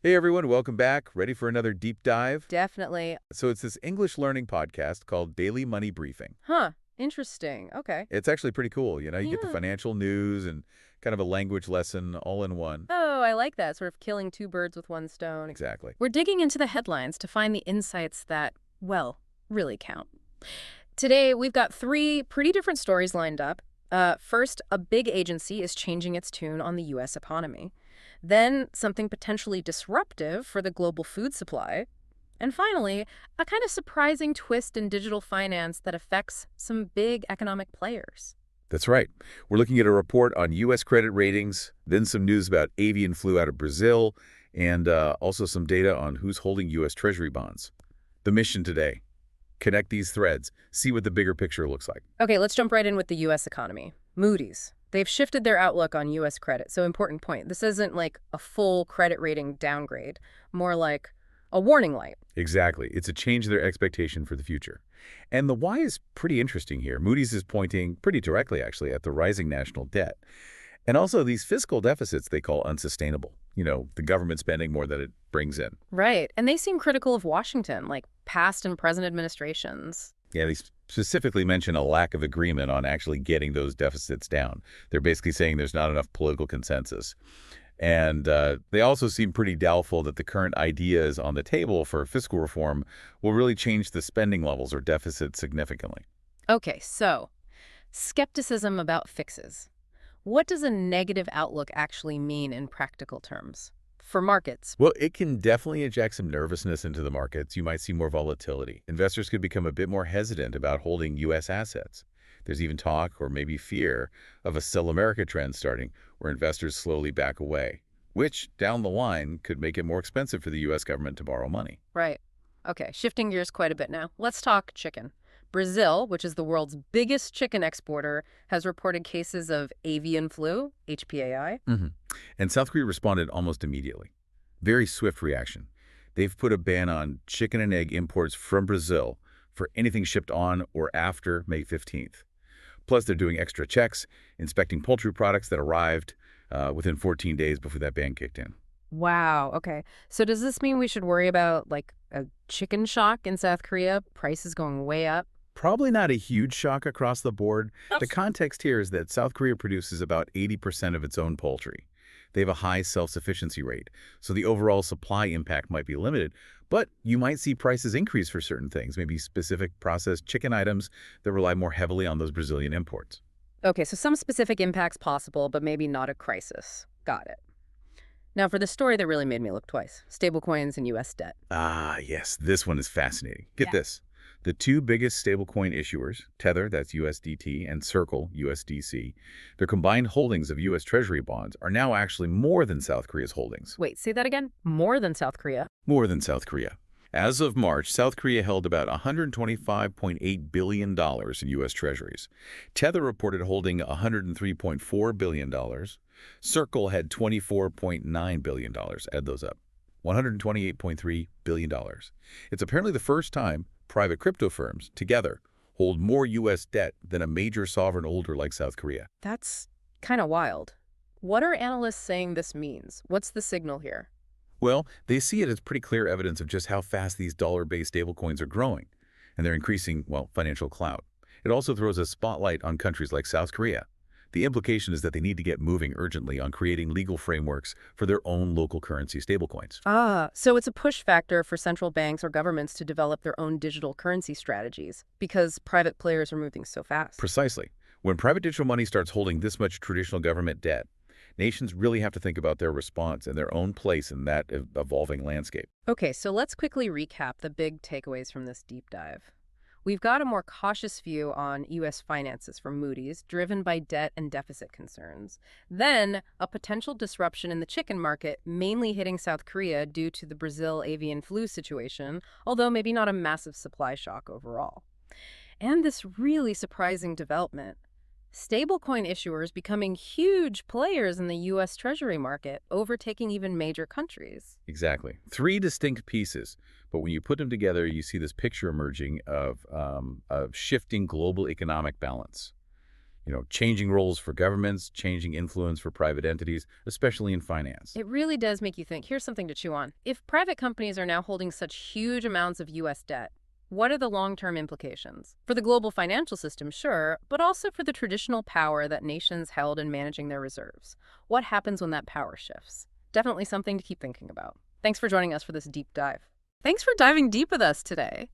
Hey everyone, welcome back. Ready for another deep dive? Definitely. So it's this English learning podcast called Daily Money Briefing. Huh. Interesting. Okay. It's actually pretty cool. You get the Yeah. financial news and kind of a language lesson all in one. Oh, I like that. Sort of killing two birds with one stone. Exactly. We're digging into the headlines to find the insights that, well, really count. Today, we've got three pretty different stories lined up. First, a big agency is changing its tune on the U.S. economy. Then, something potentially disruptive for the global food supply. And finally, a kind of surprising twist in digital finance that affects some big economic players. That's right. We're looking at a report on U.S. credit ratings, then some news about avian flu out of Brazil, and also some data on who's holding U.S. Treasury bonds. The mission today: connect these threads, see what the bigger picture looks like. Okay, let's jump right in with the U.S. economy. Moody's. They've shifted their outlook on U.S. credit, so important point. This isn't like a full credit rating downgrade, more like a warning light. Exactly. It's a change in their expectation for the future. And the why is pretty interesting here. Moody's is pointing pretty directly, actually, at the rising national debt. And also these fiscal deficits they call unsustainable. The government spending more than it brings in. Right, and they seem critical of Washington, like past and present administrations. Yeah, they specifically mention a lack of agreement on actually getting those deficits down. They're basically saying there's not enough political consensus. And they also seem pretty doubtful that the current ideas on the table for fiscal reform will really change the spending levels or deficits significantly. Okay, so skepticism about fixes. What does a negative outlook actually mean in practical terms? For markets. Well, it can definitely inject some nervousness into the markets. You might see more volatility. Investors could become a bit more hesitant about holding U.S. assets. There's even talk, or maybe fear, of a sell America trend starting, where investors slowly back away, which, down the line, could make it more expensive for the U.S. government to borrow money. Right. Okay, shifting gears quite a bit now. Let's talk chicken. Brazil, which is the world's biggest chicken exporter, has reported cases of avian flu, HPAI. And South Korea responded almost immediately. Very swift reaction. They've put a ban on chicken and egg imports from Brazil for anything shipped on or after May 15th. Plus, they're doing extra checks, inspecting poultry products that arrived within 14 days before that ban kicked in. Wow, okay. So does this mean we should worry about, like, a chicken shock in South Korea? Prices going way up? Probably not a huge shock across the board. The context here is that South Korea produces about 80% of its own poultry. They have a high self-sufficiency rate, so the overall supply impact might be limited. But you might see prices increase for certain things, maybe specific processed chicken items that rely more heavily on those Brazilian imports. Okay, so some specific impacts possible, but maybe not a crisis. Got it. Now for the story that really made me look twice, stablecoins and U.S. debt. Ah, yes, this one is fascinating. Get Yeah. this. The two biggest stablecoin issuers, Tether, that's USDT, and Circle, USDC, their combined holdings of U.S. Treasury bonds are now actually more than South Korea's holdings. Wait, say that again? More than South Korea? More than South Korea. As of March, South Korea held about $125.8 billion in U.S. Treasuries. Tether reported holding $103.4 billion. Circle had $24.9 billion. Add those up. $128.3 billion. It's apparently the first time private crypto firms, together, hold more U.S. debt than a major sovereign holder like South Korea. That's kind of wild. What are analysts saying this means? What's the signal here? Well, they see it as pretty clear evidence of just how fast these dollar-based stablecoins are growing, and they're increasing, financial clout. It also throws a spotlight on countries like South Korea. The implication is that they need to get moving urgently on creating legal frameworks for their own local currency stablecoins. Ah, so it's a push factor for central banks or governments to develop their own digital currency strategies because private players are moving so fast. Precisely. When private digital money starts holding this much traditional government debt, nations really have to think about their response and their own place in that evolving landscape. Okay, so let's quickly recap the big takeaways from this deep dive. We've got a more cautious view on U.S. finances from Moody's, driven by debt and deficit concerns. Then, a potential disruption in the chicken market, mainly hitting South Korea due to the Brazil avian flu situation, although maybe not a massive supply shock overall. And this really surprising development: stablecoin issuers becoming huge players in the U.S. Treasury market, overtaking even major countries. Exactly. Three distinct pieces, but when you put them together, you see this picture emerging of shifting global economic balance. Changing roles for governments, changing influence for private entities, especially in finance. It really does make you think. Here's something to chew on. If private companies are now holding such huge amounts of U.S. debt, what are the long-term implications? For the global financial system, sure, but also for the traditional power that nations held in managing their reserves. What happens when that power shifts? Definitely something to keep thinking about. Thanks for joining us for this deep dive. Thanks for diving deep with us today.